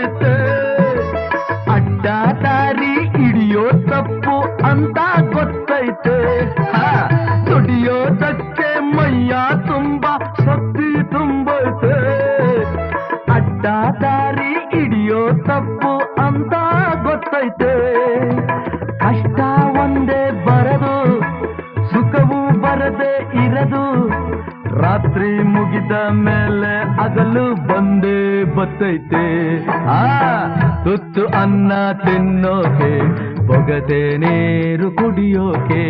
ತುಂಬೈತೆ. ಅಡ್ಡ ದಾರಿ ಹಿಡಿಯೋ ತಪ್ಪು ಅಂತ ಗೊತ್ತೈತೆ. ದುಡಿಯೋದಕ್ಕೆ ಮೈಯ ತುಂಬ ಶಕ್ತಿ ತುಂಬೈತೆ. ಅಡ್ಡ ದಾರಿ ಹಿಡಿಯೋ ತಪ್ಪು ಅಂತ ಗೊತ್ತೈತೆ. ಕಷ್ಟ ಒಂದೇ ಬರದು, ಸುಖವೂ ಬರದೆ ಇರದು. ರಾತ್ರಿ ಮುಗಿದ ಮೇಲೆ ಹಗಲು ಬಂದೇ ಬತ್ತೈತೆ. ತುತ್ತು ಅನ್ನ ತಿನ್ನೋಕೆ, ಬೊಗದೆ ನೀರು ಕುಡಿಯೋಕೆ.